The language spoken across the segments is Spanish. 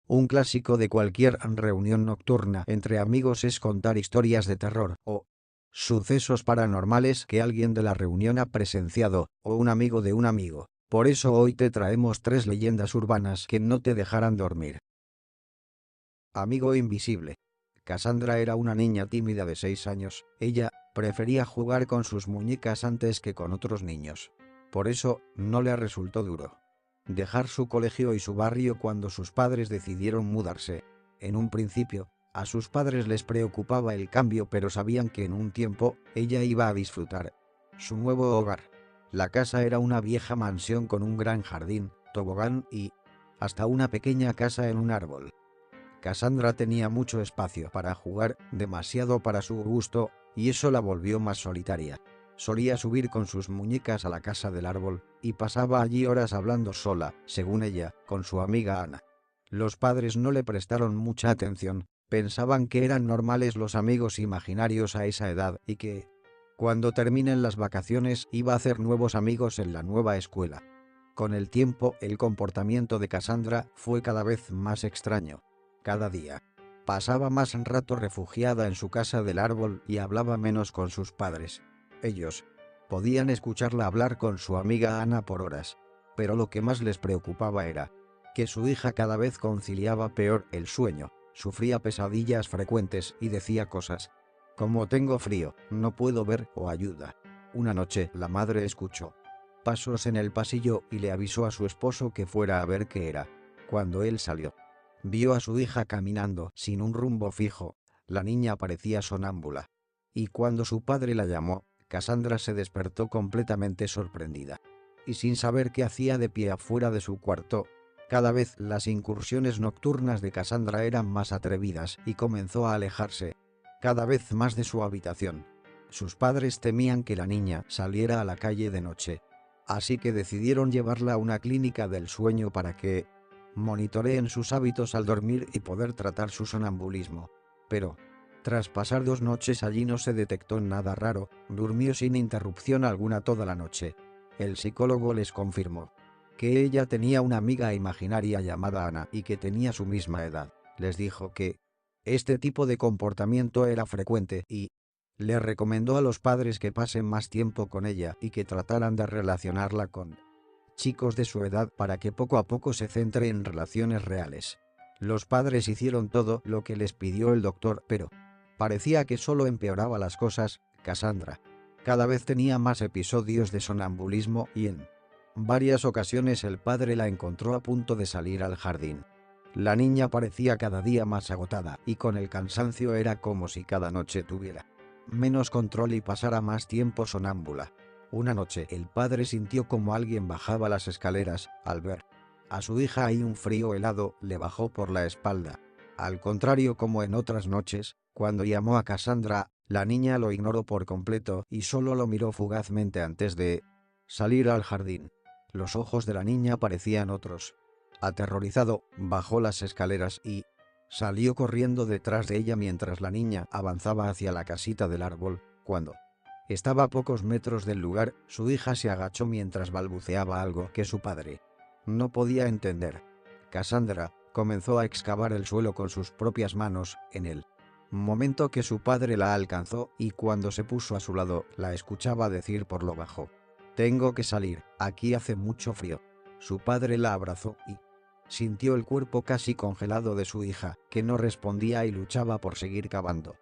Un clásico de cualquier reunión nocturna entre amigos es contar historias de terror o sucesos paranormales que alguien de la reunión ha presenciado, o un amigo de un amigo. Por eso hoy te traemos 3 leyendas urbanas que no te dejarán dormir. Amigo invisible. Cassandra era una niña tímida de 6 años. Ella prefería jugar con sus muñecas antes que con otros niños. Por eso, no le resultó duro dejar su colegio y su barrio cuando sus padres decidieron mudarse. En un principio, a sus padres les preocupaba el cambio, pero sabían que en un tiempo, ella iba a disfrutar su nuevo hogar. La casa era una vieja mansión con un gran jardín, tobogán y hasta una pequeña casa en un árbol. Cassandra tenía mucho espacio para jugar, demasiado para su gusto, y eso la volvió más solitaria. Solía subir con sus muñecas a la casa del árbol, y pasaba allí horas hablando sola, según ella, con su amiga Ana. Los padres no le prestaron mucha atención, pensaban que eran normales los amigos imaginarios a esa edad y que, cuando terminen las vacaciones, iba a hacer nuevos amigos en la nueva escuela. Con el tiempo, el comportamiento de Cassandra fue cada vez más extraño. Cada día pasaba más rato refugiada en su casa del árbol y hablaba menos con sus padres. Ellos podían escucharla hablar con su amiga Ana por horas, pero lo que más les preocupaba era que su hija cada vez conciliaba peor el sueño, sufría pesadillas frecuentes y decía cosas como tengo frío, no puedo ver o ayuda. Una noche la madre escuchó pasos en el pasillo y le avisó a su esposo que fuera a ver qué era. Cuando él salió, vio a su hija caminando sin un rumbo fijo. La niña parecía sonámbula. Y cuando su padre la llamó, Cassandra se despertó completamente sorprendida. Y sin saber qué hacía de pie afuera de su cuarto. Cada vez las incursiones nocturnas de Cassandra eran más atrevidas y comenzó a alejarse cada vez más de su habitación. Sus padres temían que la niña saliera a la calle de noche. Así que decidieron llevarla a una clínica del sueño para que monitoreen sus hábitos al dormir y poder tratar su sonambulismo. Pero, tras pasar 2 noches allí no se detectó nada raro, durmió sin interrupción alguna toda la noche. El psicólogo les confirmó que ella tenía una amiga imaginaria llamada Ana y que tenía su misma edad. Les dijo que este tipo de comportamiento era frecuente y le recomendó a los padres que pasen más tiempo con ella y que trataran de relacionarla con chicos de su edad para que poco a poco se centre en relaciones reales. Los padres hicieron todo lo que les pidió el doctor, pero parecía que solo empeoraba las cosas. Cassandra cada vez tenía más episodios de sonambulismo y en varias ocasiones el padre la encontró a punto de salir al jardín. La niña parecía cada día más agotada y con el cansancio era como si cada noche tuviera menos control y pasara más tiempo sonámbula. Una noche el padre sintió como alguien bajaba las escaleras. Al ver a su hija ahí un frío helado le bajó por la espalda. Al contrario como en otras noches, cuando llamó a Cassandra, la niña lo ignoró por completo y solo lo miró fugazmente antes de salir al jardín. Los ojos de la niña parecían otros. Aterrorizado, bajó las escaleras y salió corriendo detrás de ella mientras la niña avanzaba hacia la casita del árbol. Cuando estaba a pocos metros del lugar, su hija se agachó mientras balbuceaba algo que su padre no podía entender. Cassandra comenzó a excavar el suelo con sus propias manos. En el momento que su padre la alcanzó y cuando se puso a su lado, la escuchaba decir por lo bajo: «Tengo que salir, aquí hace mucho frío». Su padre la abrazó y sintió el cuerpo casi congelado de su hija, que no respondía y luchaba por seguir cavando.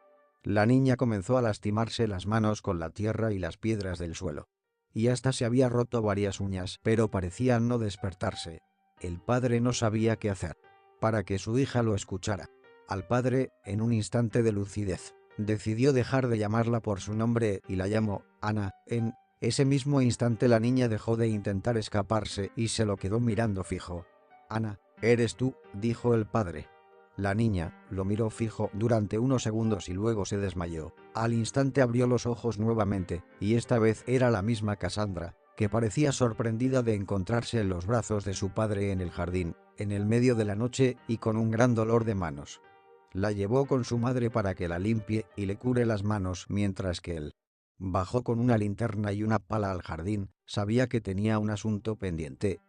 La niña comenzó a lastimarse las manos con la tierra y las piedras del suelo. Y hasta se había roto varias uñas, pero parecía no despertarse. El padre no sabía qué hacer para que su hija lo escuchara. Al padre, en un instante de lucidez, decidió dejar de llamarla por su nombre y la llamó Ana. En ese mismo instante la niña dejó de intentar escaparse y se lo quedó mirando fijo. «Ana, ¿eres tú?», dijo el padre. La niña lo miró fijo durante unos segundos y luego se desmayó. Al instante abrió los ojos nuevamente, y esta vez era la misma Cassandra, que parecía sorprendida de encontrarse en los brazos de su padre en el jardín, en el medio de la noche y con un gran dolor de manos. La llevó con su madre para que la limpie y le cure las manos mientras que él bajó con una linterna y una pala al jardín. Sabía que tenía un asunto pendiente.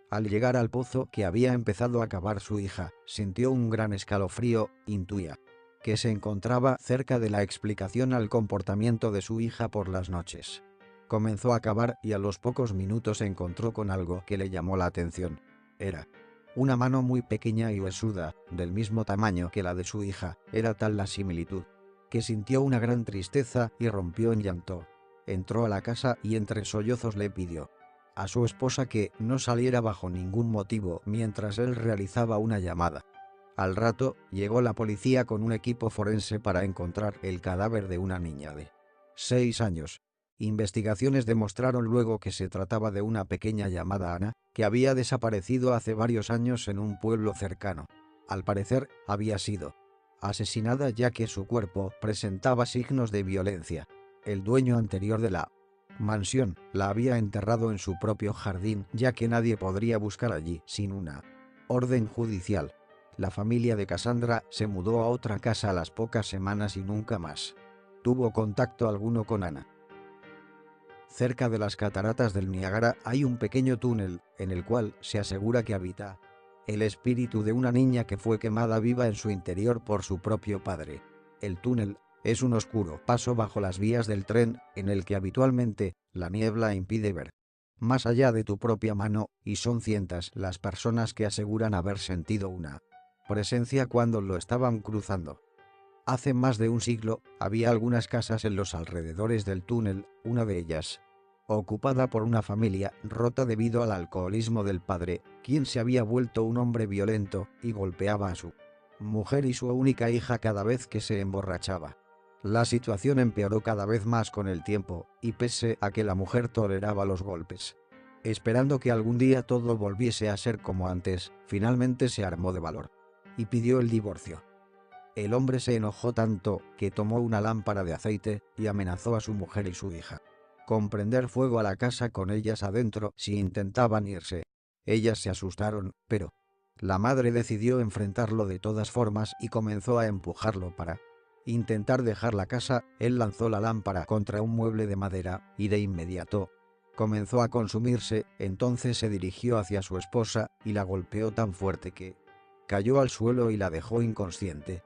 Al llegar al pozo que había empezado a cavar su hija, sintió un gran escalofrío, intuía que se encontraba cerca de la explicación al comportamiento de su hija por las noches. Comenzó a cavar y a los pocos minutos se encontró con algo que le llamó la atención. Era una mano muy pequeña y huesuda, del mismo tamaño que la de su hija. Era tal la similitud que sintió una gran tristeza y rompió en llanto. Entró a la casa y entre sollozos le pidió a su esposa que no saliera bajo ningún motivo mientras él realizaba una llamada. Al rato, llegó la policía con un equipo forense para encontrar el cadáver de una niña de 6 años. Investigaciones demostraron luego que se trataba de una pequeña llamada Ana, que había desaparecido hace varios años en un pueblo cercano. Al parecer, había sido asesinada ya que su cuerpo presentaba signos de violencia. El dueño anterior de la mansión la había enterrado en su propio jardín, ya que nadie podría buscar allí sin una orden judicial. La familia de Cassandra se mudó a otra casa a las pocas semanas y nunca más tuvo contacto alguno con Ana. Cerca de las cataratas del Niágara hay un pequeño túnel, en el cual se asegura que habita el espíritu de una niña que fue quemada viva en su interior por su propio padre. El túnel es un oscuro paso bajo las vías del tren, en el que habitualmente la niebla impide ver más allá de tu propia mano, y son cientos las personas que aseguran haber sentido una presencia cuando lo estaban cruzando. Hace más de un siglo, había algunas casas en los alrededores del túnel, una de ellas ocupada por una familia rota debido al alcoholismo del padre, quien se había vuelto un hombre violento y golpeaba a su mujer y su única hija cada vez que se emborrachaba. La situación empeoró cada vez más con el tiempo, y pese a que la mujer toleraba los golpes, esperando que algún día todo volviese a ser como antes, finalmente se armó de valor y pidió el divorcio. El hombre se enojó tanto que tomó una lámpara de aceite y amenazó a su mujer y su hija con prender fuego a la casa con ellas adentro si intentaban irse. Ellas se asustaron, pero la madre decidió enfrentarlo de todas formas y comenzó a empujarlo para intentar dejar la casa. Él lanzó la lámpara contra un mueble de madera y de inmediato comenzó a consumirse. Entonces se dirigió hacia su esposa y la golpeó tan fuerte que cayó al suelo y la dejó inconsciente.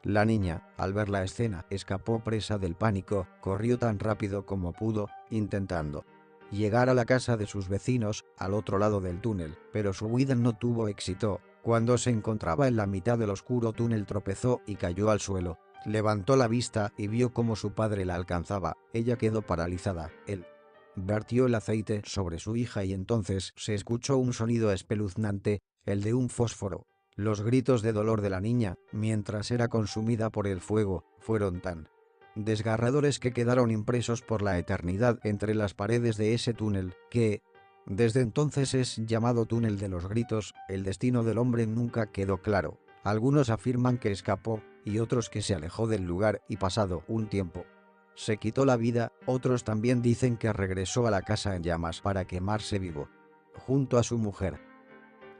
La niña, al ver la escena, escapó presa del pánico, corrió tan rápido como pudo, intentando llegar a la casa de sus vecinos, al otro lado del túnel, pero su huida no tuvo éxito. Cuando se encontraba en la mitad del oscuro túnel tropezó y cayó al suelo. Levantó la vista y vio cómo su padre la alcanzaba. Ella quedó paralizada. Él vertió el aceite sobre su hija y entonces se escuchó un sonido espeluznante, el de un fósforo. Los gritos de dolor de la niña, mientras era consumida por el fuego, fueron tan desgarradores que quedaron impresos por la eternidad entre las paredes de ese túnel, que desde entonces es llamado túnel de los gritos. El destino del hombre nunca quedó claro. Algunos afirman que escapó, y otros que se alejó del lugar y pasado un tiempo se quitó la vida. Otros también dicen que regresó a la casa en llamas para quemarse vivo junto a su mujer.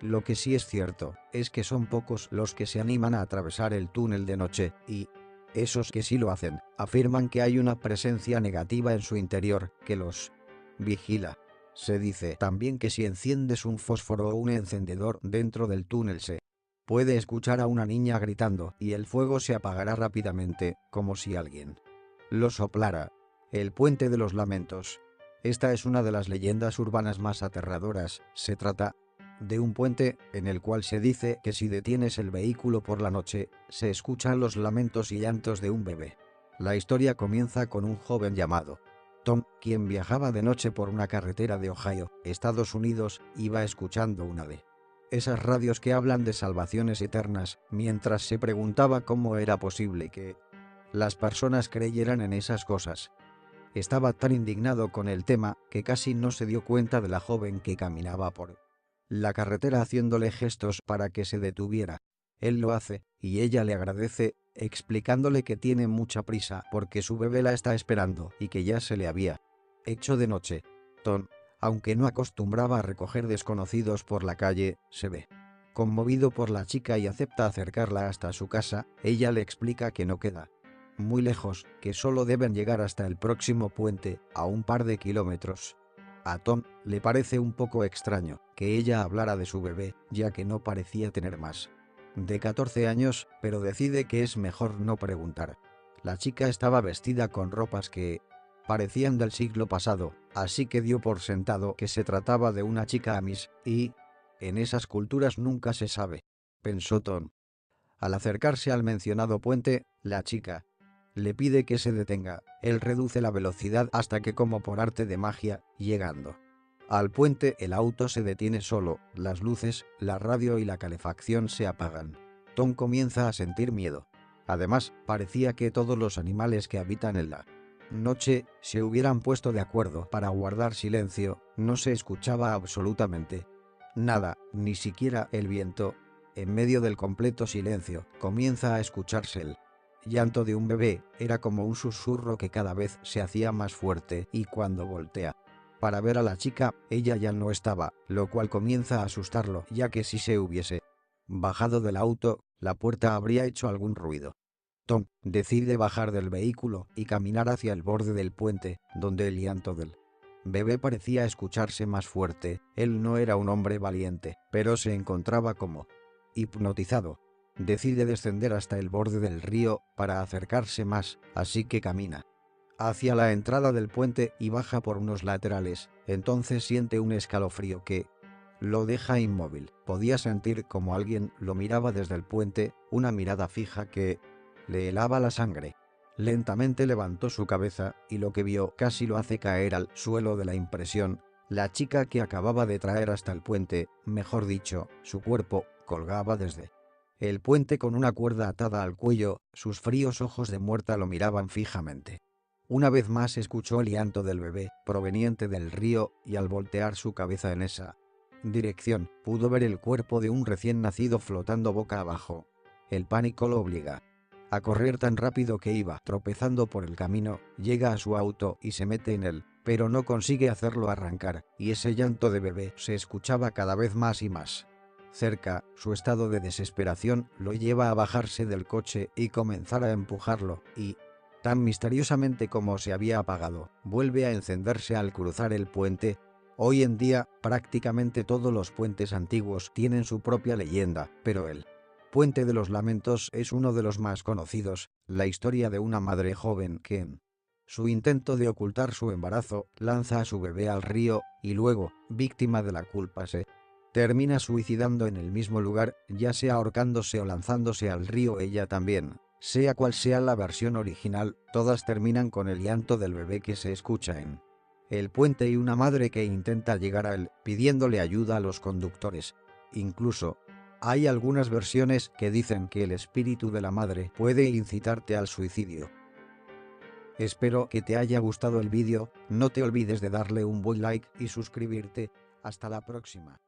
Lo que sí es cierto es que son pocos los que se animan a atravesar el túnel de noche, y esos que sí lo hacen afirman que hay una presencia negativa en su interior que los vigila. Se dice también que si enciendes un fósforo o un encendedor dentro del túnel se puede escuchar a una niña gritando y el fuego se apagará rápidamente, como si alguien lo soplara. El puente de los lamentos. Esta es una de las leyendas urbanas más aterradoras. Se trata de un puente en el cual se dice que si detienes el vehículo por la noche, se escuchan los lamentos y llantos de un bebé. La historia comienza con un joven llamado Tom, quien viajaba de noche por una carretera de Ohio, Estados Unidos. Iba escuchando una de esas radios que hablan de salvaciones eternas, mientras se preguntaba cómo era posible que las personas creyeran en esas cosas. Estaba tan indignado con el tema que casi no se dio cuenta de la joven que caminaba por la carretera haciéndole gestos para que se detuviera. Él lo hace, y ella le agradece, explicándole que tiene mucha prisa porque su bebé la está esperando y que ya se le había hecho de noche. Tom, aunque no acostumbraba a recoger desconocidos por la calle, se ve conmovido por la chica y acepta acercarla hasta su casa. Ella le explica que no queda muy lejos, que solo deben llegar hasta el próximo puente, a un par de kilómetros. A Tom le parece un poco extraño que ella hablara de su bebé, ya que no parecía tener más de 14 años, pero decide que es mejor no preguntar. La chica estaba vestida con ropas que parecían del siglo pasado, así que dio por sentado que se trataba de una chica Amish, y en esas culturas nunca se sabe, pensó Tom. Al acercarse al mencionado puente, la chica le pide que se detenga. Él reduce la velocidad hasta que, como por arte de magia, llegando al puente, el auto se detiene solo, las luces, la radio y la calefacción se apagan. Tom comienza a sentir miedo. Además, parecía que todos los animales que habitan en la noche se hubieran puesto de acuerdo para guardar silencio. No se escuchaba absolutamente nada, ni siquiera el viento. En medio del completo silencio, comienza a escucharse el llanto de un bebé. Era como un susurro que cada vez se hacía más fuerte, y cuando voltea para ver a la chica, ella ya no estaba, lo cual comienza a asustarlo, ya que si se hubiese bajado del auto, la puerta habría hecho algún ruido. Tom decide bajar del vehículo y caminar hacia el borde del puente, donde el llanto del bebé parecía escucharse más fuerte. Él no era un hombre valiente, pero se encontraba como hipnotizado. Decide descender hasta el borde del río para acercarse más, así que camina hacia la entrada del puente y baja por unos laterales. Entonces siente un escalofrío que lo deja inmóvil. Podía sentir como alguien lo miraba desde el puente, una mirada fija que le helaba la sangre. Lentamente levantó su cabeza y lo que vio casi lo hace caer al suelo de la impresión. La chica que acababa de traer hasta el puente, mejor dicho, su cuerpo, colgaba desde el puente con una cuerda atada al cuello. Sus fríos ojos de muerta lo miraban fijamente. Una vez más escuchó el llanto del bebé, proveniente del río, y al voltear su cabeza en esa dirección, pudo ver el cuerpo de un recién nacido flotando boca abajo. El pánico lo obliga a correr tan rápido que iba tropezando por el camino. Llega a su auto y se mete en él, pero no consigue hacerlo arrancar, y ese llanto de bebé se escuchaba cada vez más y más cerca. Su estado de desesperación lo lleva a bajarse del coche y comenzar a empujarlo, y tan misteriosamente como se había apagado, vuelve a encenderse al cruzar el puente. Hoy en día, prácticamente todos los puentes antiguos tienen su propia leyenda, pero el Puente de los Lamentos es uno de los más conocidos. La historia de una madre joven que, en su intento de ocultar su embarazo, lanza a su bebé al río, y luego, víctima de la culpa, se termina suicidando en el mismo lugar, ya sea ahorcándose o lanzándose al río ella también. Sea cual sea la versión original, todas terminan con el llanto del bebé que se escucha en el puente y una madre que intenta llegar a él, pidiéndole ayuda a los conductores. Incluso hay algunas versiones que dicen que el espíritu de la madre puede incitarte al suicidio. Espero que te haya gustado el vídeo. No te olvides de darle un buen like y suscribirte. Hasta la próxima.